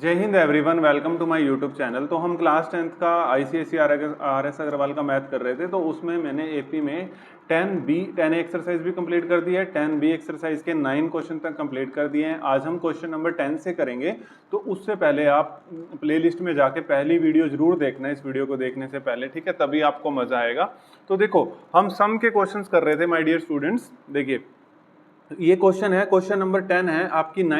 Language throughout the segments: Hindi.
जय हिंद everyone, welcome to my YouTube channel. तो हम क्लास 10th का आईसीएसई आरएस अग्रवाल का मैथ कर रहे थे। तो उसमें मैंने एपी में 10 एक्सरसाइज भी कंप्लीट कर दी है। 10B एक्सरसाइज के 9 क्वेश्चन तक कंप्लीट कर दिए हैं। आज हम क्वेश्चन नंबर 10 से करेंगे। तो उससे पहले आप प्लेलिस्ट में जाके पहली वीडियो जरूर देखना, इस वीडियो को देखने से पहले, ठीक है, तभी आपको मजा आएगा। तो देखो, हम सम के क्वेश्चन कर रहे थे माय डियर स्टूडेंट्स। देखिए, ये क्वेश्चन है, क्वेश्चन नंबर 10 है आपकी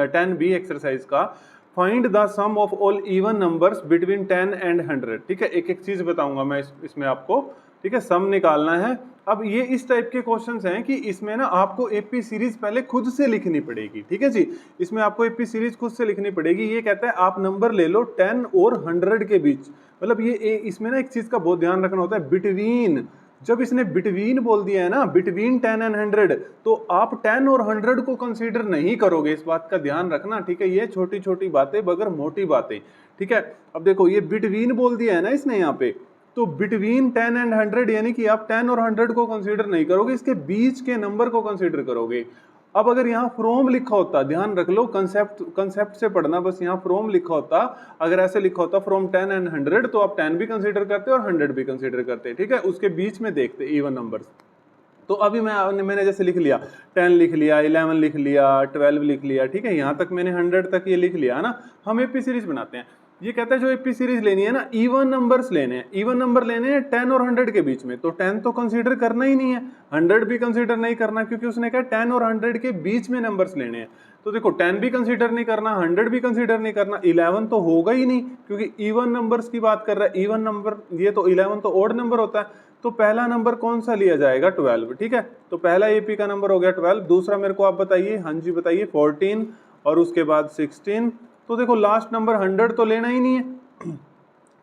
10B एक्सरसाइज का। Find the sum of all even numbers between 10 and 100। ठीक है, एक एक चीज बताऊंगा मैं इसमें आपको, ठीक है, सम निकालना है। अब ये इस टाइप के क्वेश्चंस हैं कि इसमें ना आपको एपी सीरीज पहले खुद से लिखनी पड़ेगी। ठीक है जी, इसमें आपको एपी सीरीज खुद से लिखनी पड़ेगी। ये कहता है आप नंबर ले लो 10 और 100 के बीच। मतलब ये इसमें ना एक चीज का बहुत ध्यान रखना होता है, बिटवीन। जब इसने बिटवीन बोल दिया है ना, बिटवीन 10 एंड 100, तो आप 10 और 100 को कंसीडर नहीं करोगे। इस बात का ध्यान रखना, ठीक है। ये छोटी छोटी बातें मगर मोटी बातें, ठीक है। अब देखो, ये बिटवीन बोल दिया है ना इसने यहाँ पे, तो बिटवीन 10 एंड 100 यानी कि आप 10 और 100 को कंसीडर नहीं करोगे, इसके बीच के नंबर को कंसीडर करोगे। अब अगर यहाँ फ्रॉम लिखा होता, ध्यान रख लो, कंसेप्ट से पढ़ना, बस यहाँ फ्रॉम लिखा होता, अगर ऐसे लिखा होता फ्रॉम 10 एंड 100, तो आप 10 भी कंसीडर करते और 100 भी कंसीडर करते, ठीक है। उसके बीच में देखते इवन नंबर्स। तो अभी मैंने जैसे लिख लिया, 10 लिख लिया, 11 लिख लिया, 12 लिख लिया, ठीक है, यहाँ तक मैंने 100 तक ये लिख लिया है ना। हम एपी सीरीज बनाते हैं। ये कहता है जो एपी सीरीज लेनी है ना, इवन नंबर्स लेने हैं, इवन नंबर लेने हैं 10 और 100 के बीच में। तो 10 तो कंसीडर करना ही नहीं है, 100 भी कंसीडर नहीं करना, क्योंकि उसने कहा 10 और 100 के बीच में नंबर्स लेने हैं। तो देखो, 10 भी कंसीडर नहीं करना, 100 भी कंसीडर नहीं करना, 11 तो होगा ही नहीं, क्योंकि इवन नंबर्स की बात कर रहा है। इवन नंबर ये तो 11 तो ऑड नंबर होता है। तो पहला नंबर कौन सा लिया जाएगा? 12, ठीक है। तो पहला एपी का नंबर हो गया 12। दूसरा मेरे को आप बताइए, हाँ जी बताइए, 14, और उसके बाद 16। तो देखो, लास्ट नंबर 100 तो लेना ही नहीं है,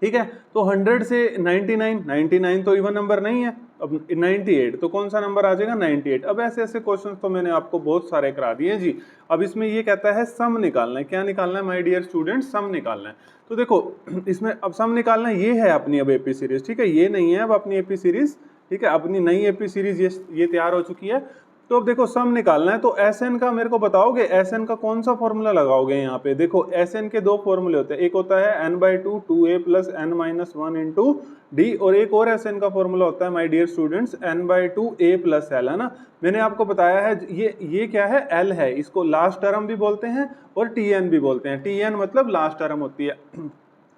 ठीक है। तो 100 से 99 तो इवन नंबर नहीं है। अब 98, तो कौन सा नंबर आ जाएगा? 98। अब ऐसे ऐसे क्वेश्चंस तो मैंने आपको बहुत सारे करा दिए जी। अब इसमें ये कहता है सम निकालना है। क्या निकालना है माय डियर स्टूडेंट्स? सम निकालना है। तो देखो, इसमें अब सम निकालना है, ये है अपनी अब एपी सीरीज, ठीक है। ये नहीं है अब अपनी एपी सीरीज, ठीक है, अपनी नई एपी सीरीज ये तैयार हो चुकी है। तो अब देखो, सम निकालना है। तो एस एन का मेरे को बताओगे, एस एन का कौन सा फॉर्मूला लगाओगे? यहाँ पे देखो, एस एन के दो फॉर्मूले होते हैं। एक होता है n/2 2a + n-1 into D, और एक और एस एन का फॉर्मूला होता है my dear students, n/2 a + l, है ना। मैंने आपको बताया है, ये क्या है? l है। इसको लास्ट टर्म भी बोलते हैं और tn भी बोलते हैं। tn मतलब लास्ट टर्म होती है।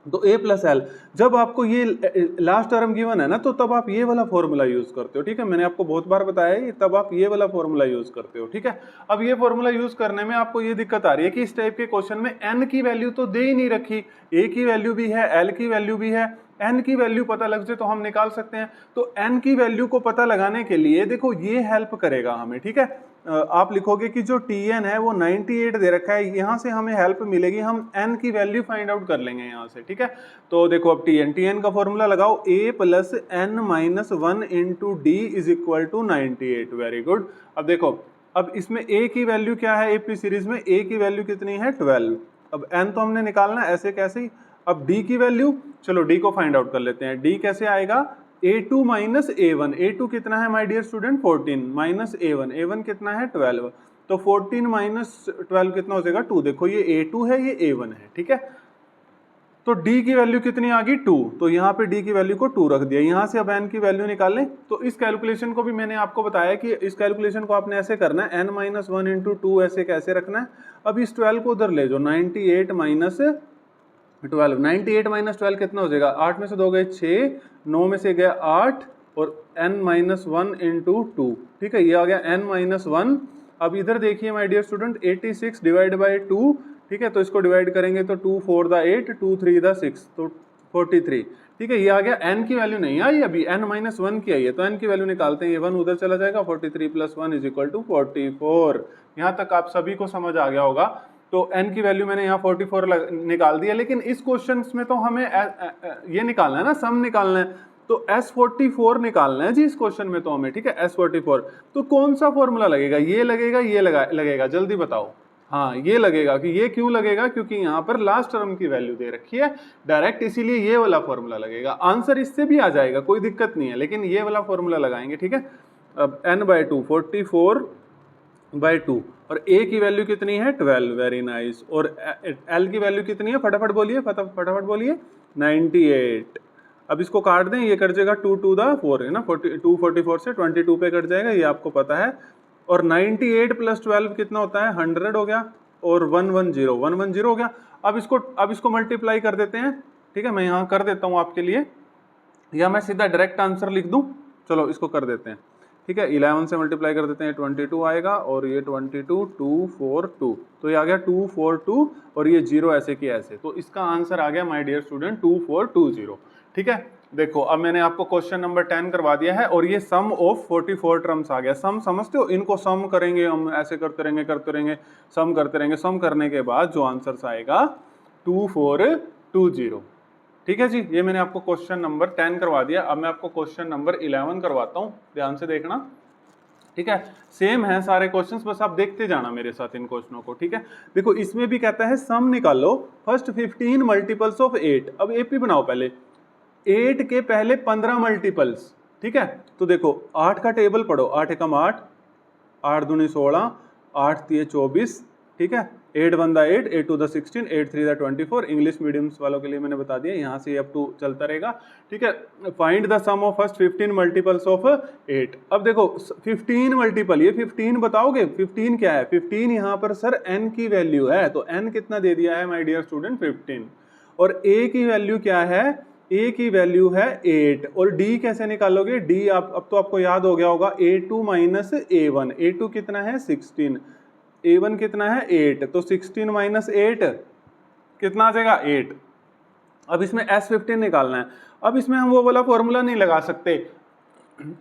तो a + l, जब आपको ये लास्ट टर्म गिवन है ना, तो तब आप ये वाला फॉर्मूला यूज करते हो, ठीक है। मैंने आपको बहुत बार बताया है, तब आप ये वाला फॉर्मूला यूज करते हो, ठीक है। अब ये फॉर्मूला यूज करने में आपको ये दिक्कत आ रही है कि इस टाइप के क्वेश्चन में n की वैल्यू तो दे ही नहीं रखी, a की वैल्यू भी है, l की वैल्यू भी है। n की वैल्यू पता लग जाए तो हम निकाल सकते हैं। तो n की वैल्यू को पता लगाने के लिए देखो, ये हेल्प करेगा हमें, ठीक है। आप लिखोगे कि जो tn है वो 98 दे रखा है, यहां से हमें हेल्प मिलेगी, हम n की वैल्यू फाइंड आउट कर लेंगे यहां से, ठीक है। तो देखो, अब tn का फॉर्मूला लगाओ, a + n-1 into d is equal to 98। Very good. अब देखो, अब इसमें a की वैल्यू क्या है? एपी सीरीज में a की वैल्यू कितनी है? 12। अब n तो हमने निकालना है, ऐसे कैसे ही। अब d की वैल्यू, चलो d को फाइंड आउट कर लेते हैं। d कैसे आएगा? a2 - a1। a2 कितना है my dear student? 14 minus a1, a1 कितना है? 12। तो 14 - 12 कितना हो जाएगा? 2। देखो, ये a2 है, ये a1 है, ठीक है। तो d की वैल्यू कितनी आ गई? 2। तो यहाँ पे d की वैल्यू को 2 रख दिया। यहाँ से अब n की वैल्यू निकालें। तो इस कैलकुलेशन को भी मैंने आपको बताया कि इस कैलकुलेशन को आपने ऐसे करना है, n-1 इंटू 2 ऐसे कैसे रखना है। अब इस 12 को उधर ले जाओ, 98 - 12। 98 - 12 कितना हो जाएगा? 8 में से 2 गए 6, 9 में से गया 8, और n-1 इंटू 2, ठीक है, ये आ गया n-1। अब इधर देखिए my dear student, 86 divide by 2, ठीक है। तो इसको डिवाइड करेंगे तो 2 4 द 8, 2 3 द 6, तो 43, ठीक है। ये आ गया। n की वैल्यू नहीं आई अभी, n-1 की आई है, तो n की वैल्यू निकालते हैं। ये 1 उधर चला जाएगा, 43 + 1 इज इक्वल टू 44। यहाँ तक आप सभी को समझ आ गया होगा। तो n की वैल्यू मैंने यहाँ 44 निकाल दिया। लेकिन इस क्वेश्चन में तो हमें ये निकालना है ना, सम निकालना है। तो S44 निकालना है जी इस क्वेश्चन में तो हमें, ठीक है, S44। तो कौन सा फॉर्मूला लगेगा? ये लगेगा, ये लगेगा? जल्दी बताओ। हाँ, ये लगेगा। कि ये क्यों लगेगा? क्योंकि यहाँ पर लास्ट टर्म की वैल्यू दे रखी है डायरेक्ट, इसीलिए ये वाला फॉर्मूला लगेगा। आंसर इससे भी आ जाएगा, कोई दिक्कत नहीं है, लेकिन ये वाला फॉर्मूला लगाएंगे, ठीक है। अब n/2 44 बाई 2 और a की वैल्यू कितनी है 12, वेरी नाइस। और l की वैल्यू कितनी है फटाफट बोलिए, फटाफट बोलिए 98। अब इसको काट दें, ये कट जाएगा 2 टू द 4 है ना, 244 से 22 पे कट जाएगा, ये आपको पता है। और 98 प्लस 12 कितना होता है 100 हो गया, और 110 हो गया। अब इसको मल्टीप्लाई कर देते हैं, ठीक है, मैं यहाँ कर देता हूँ आपके लिए, या मैं सीधा डायरेक्ट आंसर लिख दूं, चलो इसको कर देते हैं, ठीक है। 11 से मल्टीप्लाई कर देते हैं 22 आएगा, और ये 22 242, तो ये आ गया 242, और ये 0 ऐसे की ऐसे, तो इसका आंसर आ गया माय डियर स्टूडेंट 2420, ठीक है। देखो अब मैंने आपको क्वेश्चन नंबर 10 करवा दिया है, और ये सम ऑफ 44 टर्म्स आ गया। सम समझते हो, इनको सम करेंगे हम, ऐसे करते रहेंगे, सम करते रहेंगे, सम करने के बाद जो आंसर आएगा 2420, ठीक है जी। ये मैंने आपको क्वेश्चन नंबर 10 करवा दिया। अब मैं आपको क्वेश्चन नंबर 11 करवाता हूँ, ध्यान से देखना, ठीक है। सेम है सारे क्वेश्चंस, बस आप देखते जाना मेरे साथ इन क्वेश्चनों को, ठीक है। देखो इसमें भी कहता है सम निकालो फर्स्ट 15 मल्टीपल्स ऑफ 8। अब एपी बनाओ पहले, 8 के पहले 15 मल्टीपल्स, ठीक है। तो देखो 8 का टेबल पढ़ो, 8 एकम 8, 8 दूनी 16, 8 तिये 24, ठीक है। 8 1 दा 8, 8 2 दा 16, 8 3 दा 24। इंग्लिश मीडियम्स वालों के लिए मैंने बता दिया, यहाँ से अप टू चलता रहेगा, ठीक है। Find the sum of first 15 multiples of 8। अब देखो 15 मल्टीपल, ये 15 बताओगे 15 क्या है, 15 यहाँ पर सर n की वैल्यू है, तो n कितना दे दिया है माय डियर स्टूडेंट 15, और a की वैल्यू क्या है, a की वैल्यू है 8, और d कैसे निकालोगे, d आप अब तो आपको याद हो गया होगा, a2 माइनस a1, a2 कितना है 16, a1 कितना है 8, तो 16 माइनस 8 कितना आ जाएगा 8। अब इसमें S15 निकालना है। अब इसमें हम वो वाला फॉर्मूला नहीं लगा सकते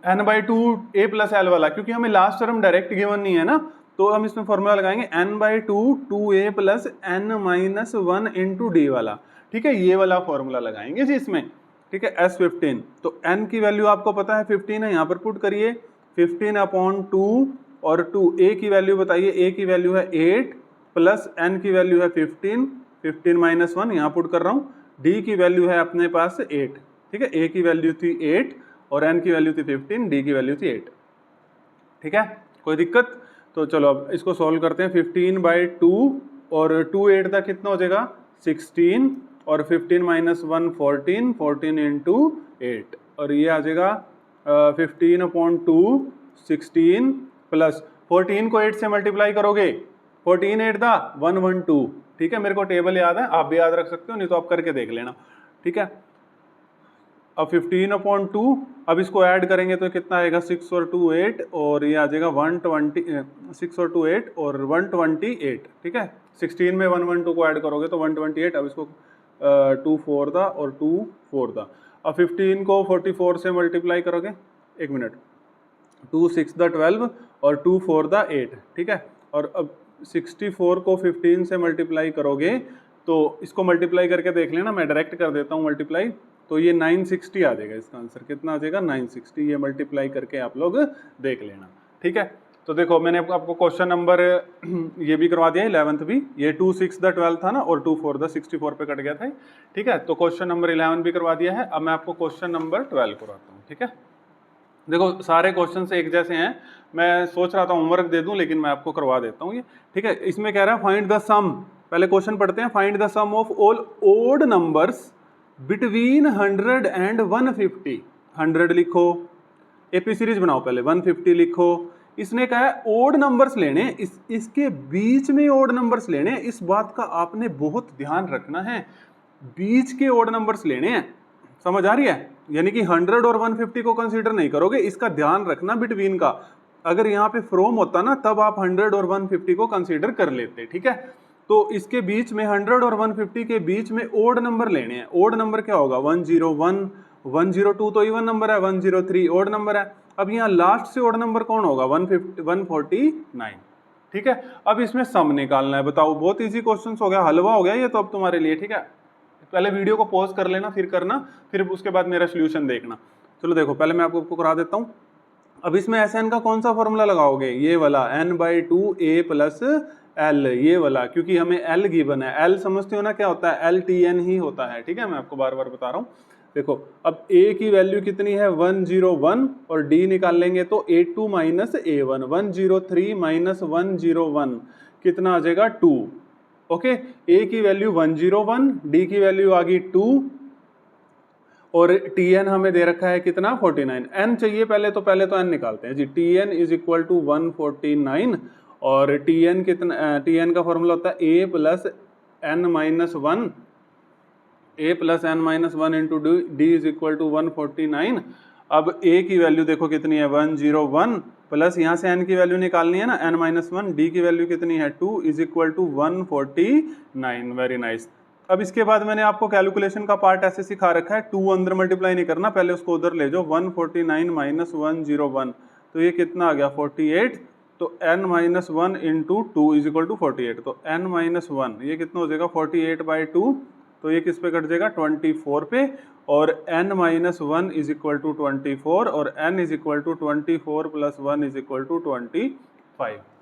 n/2 a प्लस एल वाला, क्योंकि हमें लास्ट टर्म डायरेक्ट गिवन नहीं है ना, तो हम इसमें फॉर्मूला लगाएंगे n/2 2a plus n minus 1 into D वाला, ठीक है, ये वाला फॉर्मूला लगाएंगे जी इसमें, ठीक है। S15, तो n की वैल्यू आपको पता है 15 है, यहाँ पर पुट करिए 15/2, और 2 a की वैल्यू बताइए, a की वैल्यू है 8 प्लस n की वैल्यू है 15, 15 माइनस 1 यहाँ पुट कर रहा हूँ, d की वैल्यू है अपने पास 8, ठीक है। a की वैल्यू थी 8 और n की वैल्यू थी 15, d की वैल्यू थी 8, ठीक है, कोई दिक्कत। तो चलो अब इसको सॉल्व करते हैं, 15/2 और 2 8 तक कितना हो जाएगा 16, और 15 माइनस 1 14, 14 इंटू 8, और ये आ जाएगा 15/2 16 प्लस 14 को 8 से मल्टीप्लाई करोगे, 14 8 दा 112, ठीक है। मेरे को टेबल याद है, आप भी याद रख सकते हो, नहीं तो आप करके देख लेना, ठीक है। अब 15/2, अब इसको ऐड करेंगे तो कितना आएगा 6 और 2 8, और ये आ जाएगा 120, 6 और 2 8 और 128, ठीक है। 16 में 112 को ऐड करोगे तो 128। अब इसको 2 4 दा और 2 4 दा, अब 15 को 44 से मल्टीप्लाई करोगे, एक मिनट, 2 6 दा 12 और 2 4 दा 8, ठीक है। और अब 64 को 15 से मल्टीप्लाई करोगे, तो इसको मल्टीप्लाई करके देख लेना, मैं डायरेक्ट कर देता हूँ मल्टीप्लाई, तो ये 960 आ जाएगा, इसका आंसर कितना आ जाएगा 960, ये मल्टीप्लाई करके आप लोग देख लेना, ठीक है। तो देखो मैंने आपको क्वेश्चन नंबर ये भी करवा दिया 11th भी, ये 2 6 दा 12 था ना, और 2 4 दा 64 पे कट गया था, ठीक है। तो क्वेश्चन नंबर 11 भी करवा दिया है। अब मैं आपको क्वेश्चन नंबर 12 करवाता हूँ, ठीक है। देखो सारे क्वेश्चन एक जैसे हैं, मैं सोच रहा था होमवर्क दे दूं, लेकिन मैं आपको करवा देता हूँ ये, ठीक है। इसमें कह रहा है फाइंड द सम, पहले क्वेश्चन पढ़ते हैं, find the sum of all odd numbers between 100 and 150। 100 लिखो, एपी सीरीज बनाओ पहले, 150 लिखो। इसने कहा है ओड नंबर्स लेने, इसके बीच में ओड नंबर्स लेने, इस बात का आपने बहुत ध्यान रखना है, बीच के ओड नंबर्स लेने हैं, समझ आ रही है, यानी कि 100 और 150 को कंसीडर नहीं करोगे, इसका ध्यान रखना बिटवीन का। अगर यहाँ पे फ्रॉम होता ना, तब आप 100 और 150 को कंसीडर कर लेते, ठीक है। तो इसके बीच में 100 और 150 के बीच में ओड नंबर लेने हैं। ओड नंबर क्या होगा 101, 102 तो इवन नंबर है, 103 ओड नंबर है। अब यहाँ लास्ट से ओड नंबर कौन होगा 149, ठीक है। अब इसमें सम निकालना है, बताओ, बहुत इजी क्वेश्चन हो गया, हलवा हो गया ये तो अब तुम्हारे लिए, ठीक है। पहले वीडियो को पॉज कर लेना, फिर करना, फिर उसके बाद मेरा सोल्यूशन देखना। चलो देखो पहले मैं आपको करा देता हूँ। अब इसमें Sn का कौन सा फॉर्मूला लगाओगे, ये वाला n/2 a प्लस l, ये वाला, क्योंकि हमें l गिवन है। l समझते हो ना क्या होता है, LTN ही होता है, ठीक है, मैं आपको बार बार बता रहा हूँ। देखो अब a की वैल्यू कितनी है 101 और d निकाल लेंगे तो a2 माइनस a1, 103 माइनस 101 कितना आ जाएगा 2। ओके, a की वैल्यू 101, d की वैल्यू आ गई 2 और tn हमें दे रखा है कितना 49। n चाहिए पहले तो n निकालते हैं जी। tn इज इक्वल टू 149 और tn कितना, tn का फॉर्मूला होता है a plus n minus 1, a plus n minus 1 into d is equal to 149। अब a की वैल्यू देखो कितनी है 101 प्लस यहाँ से n की वैल्यू निकालनी है ना n माइनस 1, d की वैल्यू कितनी है 2 is equal to 149। Very nice. अब इसके बाद मैंने आपको कैलकुलेशन का पार्ट ऐसे सिखा रखा है, 2 अंदर मल्टीप्लाई नहीं करना, पहले उसको उधर ले जाओ। 149 माइनस 101 तो ये कितना आ गया 48, तो n minus 1 into 2 is equal to 48, तो n माइनस 1 ये कितना हो जाएगा 48 बाई 2, तो ये किस पे कट जाएगा 24 पे, और n minus 1 is equal to 24 और n is equal to 24 plus 1 is equal to 25।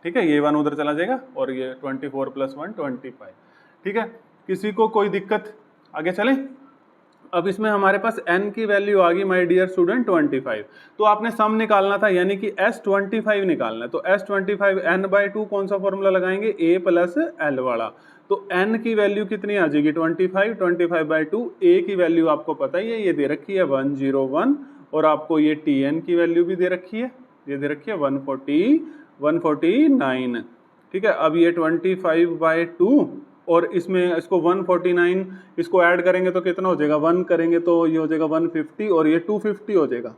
ठीक है, ये 1 उधर चला जाएगा और ये 24 प्लस 1 25। ठीक है, किसी को कोई दिक्कत? आगे चलें। अब इसमें हमारे पास n की वैल्यू आ गई माय डियर स्टूडेंट 25, तो आपने सम निकालना था यानी कि S25 निकालना है। तो S25 n बाई 2 कौन सा फॉर्मूला लगाएंगे a प्लस l वाला, तो n की वैल्यू कितनी आ जाएगी 25, 25 बाई 2, a की वैल्यू आपको पता ही है ये दे रखी है 101 और आपको ये tn की वैल्यू भी दे रखी है, ये दे रखी है 149। ठीक है, अब ये 25 बाई 2 और इसमें इसको 149 इसको ऐड करेंगे तो कितना हो जाएगा, 1 करेंगे तो ये हो जाएगा 150 और ये 250 हो जाएगा।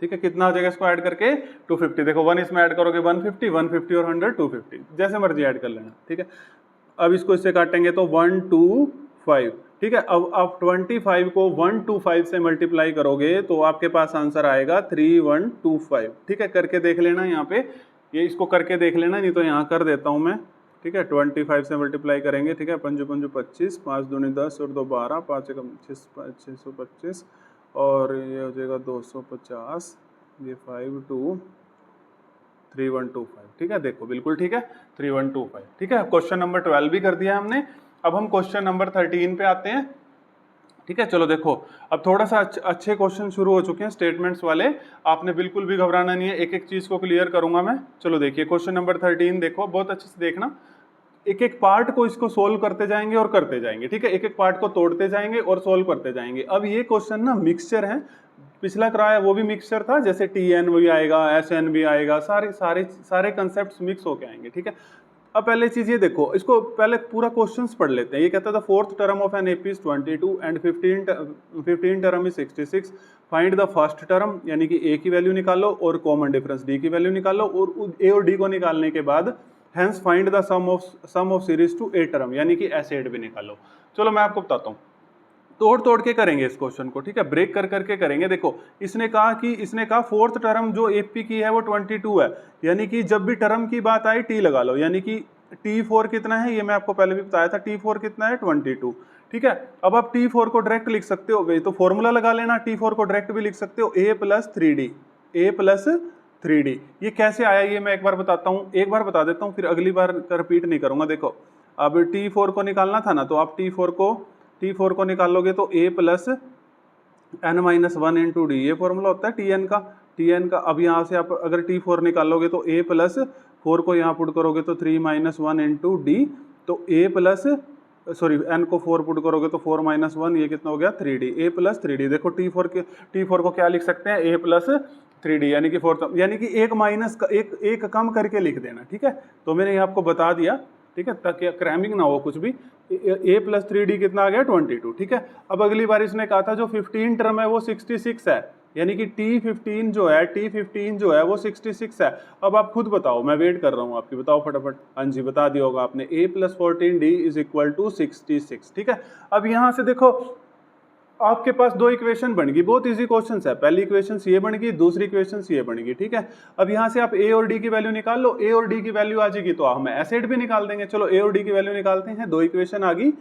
ठीक है, कितना हो जाएगा इसको ऐड करके 250। देखो 1 इसमें ऐड करोगे 150, 150 और 100 250, जैसे मर्जी ऐड कर लेना। ठीक है, अब इसको इससे काटेंगे तो 125। ठीक है, अब आप 25 को 125 से मल्टीप्लाई करोगे तो आपके पास आंसर आएगा 3125। ठीक है, करके देख लेना यहाँ पे, ये इसको करके देख लेना, नहीं तो यहाँ कर देता हूँ मैं। ठीक है, 25 से मल्टीप्लाई करेंगे। ठीक है, 5 5 25, 5 दूनी 10 और 2 12, 5 एकम 625 और ये हो जाएगा 250, ये 3125। ठीक है, देखो बिल्कुल ठीक है 3125। ठीक है, क्वेश्चन नंबर 12 भी कर दिया हमने। अब हम क्वेश्चन नंबर 13 पे आते हैं। ठीक है, चलो देखो अब थोड़ा सा अच्छे क्वेश्चन शुरू हो चुके हैं स्टेटमेंट्स वाले, आपने बिल्कुल भी घबराना नहीं है, एक एक चीज को क्लियर करूंगा मैं। चलो देखिए क्वेश्चन नंबर 13 देखो, बहुत अच्छे से देखना, एक एक पार्ट को इसको सोल्व करते जाएंगे और करते जाएंगे। ठीक है, एक एक पार्ट को तोड़ते जाएंगे और सोल्व करते जाएंगे। अब ये क्वेश्चन ना मिक्सचर है, पिछला कराया वो भी मिक्सचर था, जैसे TN भी आएगा, SN भी आएगा, सारे कंसेप्ट मिक्स होके आएंगे। ठीक है, अब पहले चीज ये देखो, इसको पहले पूरा क्वेश्चंस पढ़ लेते हैं। ये कहता था fourth term of an AP is 22 and 15 term is 66, find the first term, यानी कि a की वैल्यू निकालो और कॉमन डिफरेंस d की वैल्यू निकालो, और a और d को निकालने के बाद hence find the sum of series to a term, यानी कि एसिड भी निकालो। चलो मैं आपको बताता हूँ, तोड़ तोड़ के करेंगे इस क्वेश्चन को। ठीक है, ब्रेक कर करके करेंगे। देखो इसने कहा फोर्थ टर्म जो AP की है वो 22 है, यानी कि जब भी टर्म की बात आए t लगा लो, यानी कि T4 कितना है, ये मैं आपको पहले भी बताया था, T4 कितना है 22। ठीक है, अब आप T4 को डायरेक्ट लिख सकते हो, तो फॉर्मूला लगा लेना, T4 को डायरेक्ट भी लिख सकते हो a प्लस 3d। ये कैसे आया ये मैं एक बार बताता हूँ, एक बार बता देता हूँ, फिर अगली बार रिपीट नहीं करूंगा। देखो अब T4 को निकालना था ना, तो आप T4 को निकालोगे तो a plus n minus 1 into D, ये फॉर्मूला होता है TN का। अब यहाँ से आप अगर T4 निकालोगे तो a प्लस 4 को यहाँ पुट करोगे तो 3 माइनस 1 इंटू डी, तो a प्लस n को 4 पुट करोगे तो 4 माइनस 1, ये कितना हो गया 3d, a प्लस 3d। देखो T4 को क्या लिख सकते हैं, a प्लस 3d, यानी कि फोर्थ, यानी कि एक माइनस एक कम करके लिख देना। ठीक है, तो मैंने ये आपको बता दिया। ठीक है, ताकि क्रैमिंग ना हो कुछ भी। a प्लस 3d कितना आ गया 22। ठीक है, अब अगली बार इसने कहा था जो 15 टर्म है वो 66 है, यानी कि T15 जो है वो 66 है। अब आप खुद बताओ, मैं वेट कर रहा हूँ आपकी, बताओ फटाफट। हाँ जी, बता दिया होगा आपने, a plus 14d is equal to 66। ठीक है, अब यहाँ से देखो आपके पास दो इक्वेशन बन गई, बहुत इजी क्वेश्चन है। पहली इक्वेशन ये बन गई, दूसरी इक्वेशन ये बन गई। ठीक है, अब यहाँ से आप a और d की वैल्यू निकाल लो, a और d की वैल्यू आ जाएगी तो हम एसिड भी निकाल देंगे। चलो a और d की वैल्यू निकालते हैं, दो इक्वेशन आ गई,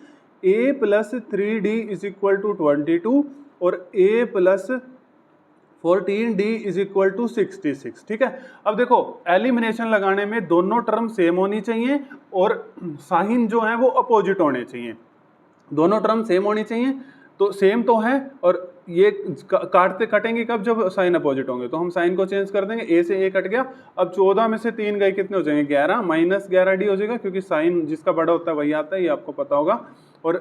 a plus 3d is equal to 22 और a plus 14d is equal to 66। ठीक है, अब देखो एलिमिनेशन लगाने में दोनों टर्म सेम होनी चाहिए और साइन जो है वो अपोजिट होने चाहिए, दोनों टर्म सेम होनी चाहिए। तो सेम तो है, और ये काटते कटेंगे कब, जब साइन अपोजिट होंगे। तो हम साइन को चेंज कर देंगे, ए से ए कट गया। अब 14 में से 3 गए, कितने हो जाएंगे 11, माइनस 11 डी हो जाएगा, क्योंकि साइन जिसका बड़ा होता है वही आता है, ये आपको पता होगा। और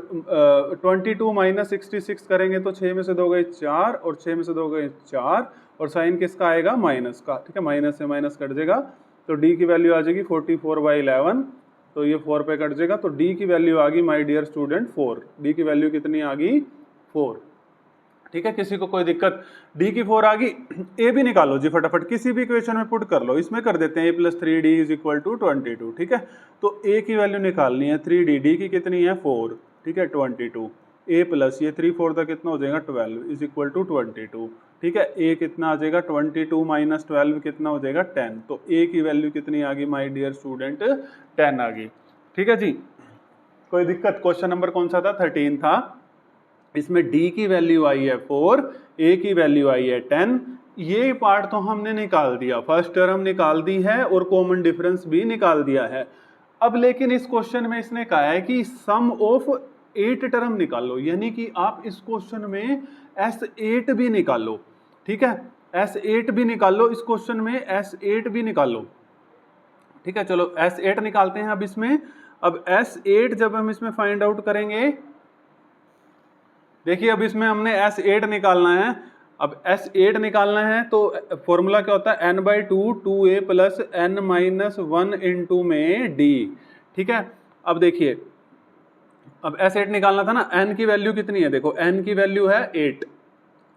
22 माइनस 66 करेंगे तो 6 में से 2 गए 4, और 6 में से 2 गए 4, और साइन किसका आएगा, माइनस का। ठीक है, माइनस से माइनस कट जाएगा, तो डी की वैल्यू आ जाएगी 44/11, तो ये 4 पे कट जाएगा। तो डी की वैल्यू आ गई माय डियर स्टूडेंट 4। डी की वैल्यू कितनी आ गई, 4। ठीक है, किसी को कोई दिक्कत, डी की 4 आ गई। ए भी निकालो जी फटाफट, किसी भी इक्वेशन में पुट कर लो। इसमें कर देते हैं a + 3d = 22। ठीक है, तो a की वैल्यू निकालनी है 3d, डी की कितनी है 4, ठीक है 22, a प्लस ये 3 4 तक कितना हो जाएगा 12 = 22। ठीक है, a कितना आ जाएगा 22 माइनस 12 कितना हो जाएगा 10। तो a की वैल्यू कितनी आ गई माय डियर स्टूडेंट, 10 आ गई। ठीक है जी, कोई दिक्कत। क्वेश्चन नंबर कौन सा था, 13 था। इसमें d की वैल्यू आई है 4, a की वैल्यू आई है 10। ये पार्ट तो हमने निकाल दिया, फर्स्ट टर्म निकाल दी है और कॉमन डिफरेंस भी निकाल दिया है। अब लेकिन इस क्वेश्चन में इसने कहा है कि सम ऑफ 8 टर्म निकालो, यानी कि आप इस क्वेश्चन में S8 भी निकालो। ठीक है, S8 भी निकालो, इस क्वेश्चन में S8 भी निकालो। ठीक है, चलो S8 निकालते हैं अब इसमें। अब S8 जब हम इसमें फाइंड आउट करेंगे, देखिए अब इसमें हमने S8 निकालना है। अब S8 निकालना है तो फॉर्मूला क्या होता है, n/2 2a + n-1 इंटू में d। ठीक है, अब देखिए, अब S8 निकालना था ना, n की वैल्यू कितनी है, देखो n की वैल्यू है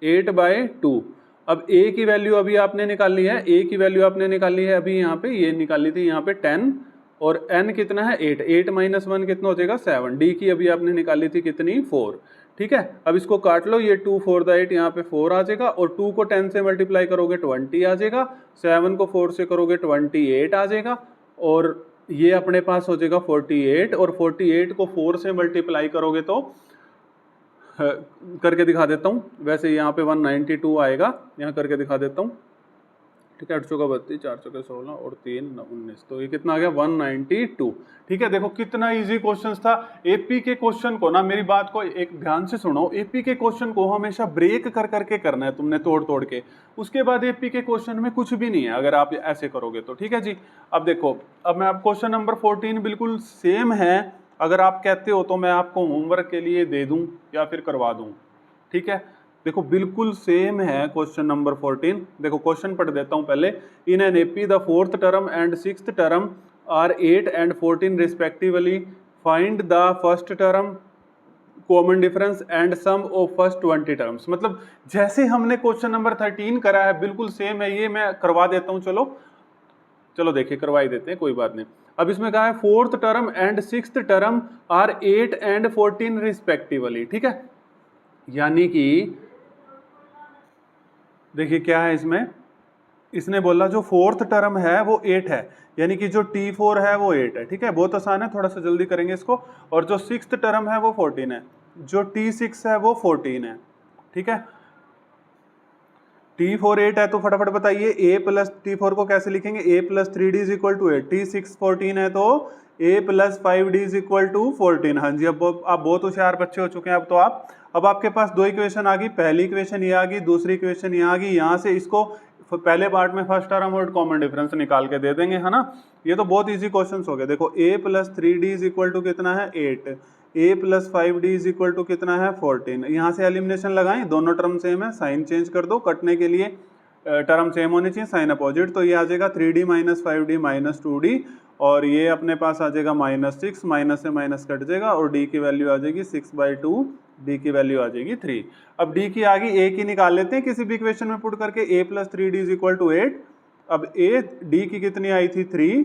8/2। अब a की वैल्यू अभी आपने निकाली है, a की वैल्यू आपने निकाली है अभी यहाँ पे, ये निकाली थी यहाँ पे 10, और n कितना है 8, 8 - 1 कितना हो जाएगा 7। d की अभी आपने निकाली थी कितनी 4। ठीक है, अब इसको काट लो, ये 2 4 8 यहाँ पे 4 आ जाएगा, और 2 को 10 से मल्टीप्लाई करोगे 20 आ जाएगा, 7 को 4 से करोगे 28 आ जाएगा, और ये अपने पास हो जाएगा 48, और 48 को 4 से मल्टीप्लाई करोगे तो करके दिखा देता हूँ, वैसे यहाँ पे 192 आएगा, यहाँ करके दिखा देता हूँ। ठीक है, 8 चौका 32, 4 चौके 16 और 3 19, तो ये कितना आ गया 192। ठीक है, देखो कितना इजी क्वेश्चन था। एपी के क्वेश्चन को ना, मेरी बात को एक ध्यान से सुनो, एपी के क्वेश्चन को हमेशा ब्रेक कर करके करना है तुमने, तोड़ तोड़ के। उसके बाद एपी के क्वेश्चन में कुछ भी नहीं है अगर आप ऐसे करोगे तो। ठीक है जी, अब देखो, अब मैं आप क्वेश्चन नंबर 14 बिल्कुल सेम है, अगर आप कहते हो तो मैं आपको होमवर्क के लिए दे दूं या फिर करवा दूं। ठीक है, देखो बिल्कुल सेम है क्वेश्चन नंबर 14। देखो क्वेश्चन पढ़ देता हूं पहले। In an AP the 4th term and 6th term are 8 and 14 respectively, find the first term, common difference and sum of first 20 terms. मतलब जैसे हमने क्वेश्चन नंबर 13 करा है बिल्कुल सेम है ये, मैं करवा देता हूं। चलो देखिए, करवाई देते हैं, कोई बात नहीं। अब इसमें कहा है 4th term and 6th term are 8 and 14 respectively. ठीक है, यानी कि देखिए क्या है इसमें, इसने बोला जो 4th टर्म है वो 8 है, यानी कि जो T4 है वो 8 है। ठीक है, बहुत आसान है, थोड़ा सा जल्दी करेंगे इसको। और जो 6th टर्म है वो 14 है, जो T6 है वो 14 है। ठीक है, T4 8 है, तो फटाफट बताइए a + T4 को कैसे लिखेंगे, a + 3d = 8। T6 14 है तो a + 5d = 14। हाँ जी, अब आप बहुत होशियार बच्चे हो चुके हैं अब आपके पास दो इक्वेशन आ गई, पहली इक्वेशन ये आ गई, दूसरी इक्वेशन ये आ गई। यहाँ से इसको पहले पार्ट में फर्स्ट टर्म और कॉमन डिफरेंस निकाल के दे देंगे, है ना। ये तो बहुत इजी क्वेश्चंस हो गए। देखो a + 3d = कितना है 8, a + 5d = कितना है 14। यहाँ से एलिमिनेशन लगाएं, दोनों टर्म सेम है, साइन चेंज कर दो, कटने के लिए टर्म सेम होनी चाहिए, साइन अपोजिट। तो ये आ जाएगा 3d - 5d - 2d, और ये अपने पास आ जाएगा -6, माइनस से माइनस कट जाएगा, और d की वैल्यू आ जाएगी 6/2, d की वैल्यू आ जाएगी 3। अब d की आ गई, a की निकाल लेते हैं किसी भी इक्वेशन में पुट करके, a + 3d = 8। अब d की कितनी आई थी 3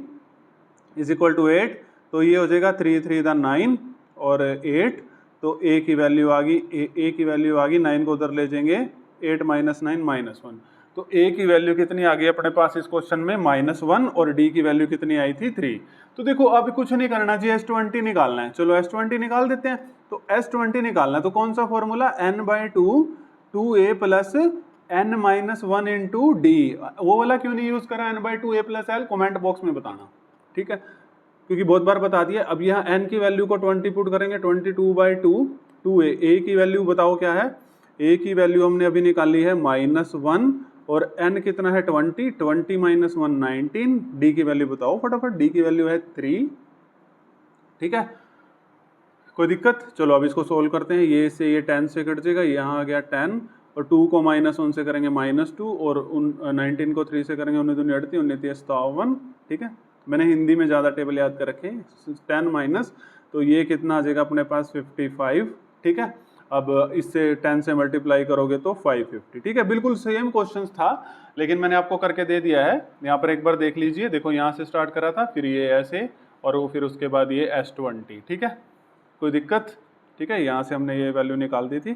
= 8, तो ये हो जाएगा 3 3 9 और 8, तो a की वैल्यू आ गई, a की वैल्यू आ गई, 9 को उधर ले जाएंगे, 8 - 9 - 1, तो a की वैल्यू कितनी आ गई अपने पास इस क्वेश्चन में -1, और d की वैल्यू कितनी आई थी 3। तो देखो अब कुछ नहीं करना चाहिए, S20 निकालना है। चलो S20 निकाल देते हैं। तो S20 निकालना है तो कौन सा formula, n/2 2a + n-1 into d। वो वाला क्यों नहीं यूज करा, n/2 a + l, comment box में बताना। ठीक है, क्योंकि बहुत बार बता दिया। अब यहाँ n की वैल्यू को 20 पुट करेंगे, 22/2 2a, a की वैल्यू बताओ क्या है, a की वैल्यू हमने अभी निकाली है -1 और n कितना है 20, 20 माइनस 1 19, d की वैल्यू बताओ फटाफट, d की वैल्यू है 3। ठीक है, कोई दिक्कत? चलो अब इसको सोल्व करते हैं, ये से ये 10 से कट जाएगा, यहाँ आ गया 10 और 2 को -1 से करेंगे -2 और 19 को 3 से करेंगे 19 दूनी 38, 19 57। ठीक है, मैंने हिंदी में ज़्यादा टेबल याद कर रखे हैं। 10 माइनस, तो ये कितना आ जाएगा अपने पास 55। ठीक है, अब इससे 10 से मल्टीप्लाई करोगे तो 550। ठीक है, बिल्कुल सेम क्वेश्चन था लेकिन मैंने आपको करके दे दिया है। यहाँ पर एक बार देख लीजिए, देखो यहाँ से स्टार्ट करा था, फिर ये ऐसे और वो फिर उसके बाद ये S20। ठीक है, कोई दिक्कत? ठीक है, यहाँ से हमने ये वैल्यू निकाल दी थी,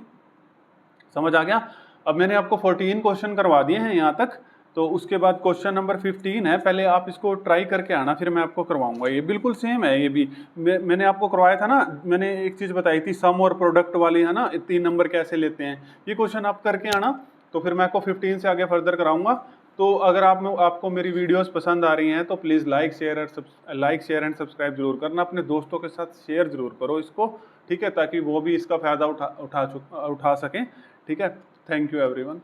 समझ आ गया। अब मैंने आपको 14 क्वेश्चन करवा दिए हैं यहाँ तक, तो उसके बाद क्वेश्चन नंबर 15 है, पहले आप इसको ट्राई करके आना, फिर मैं आपको करवाऊंगा। ये बिल्कुल सेम है, ये भी मैंने आपको करवाया था ना, मैंने एक चीज़ बताई थी सम और प्रोडक्ट वाली, है ना, 3 नंबर कैसे लेते हैं, ये क्वेश्चन आप करके आना, तो फिर मैं आपको 15 से आगे फर्दर कराऊंगा। तो अगर आपको मेरी वीडियोस पसंद आ रही हैं तो please like share and subscribe जरूर करना, अपने दोस्तों के साथ शेयर जरूर करो इसको। ठीक है, ताकि वो भी इसका फ़ायदा उठा सकें। ठीक है, थैंक यू एवरीवन।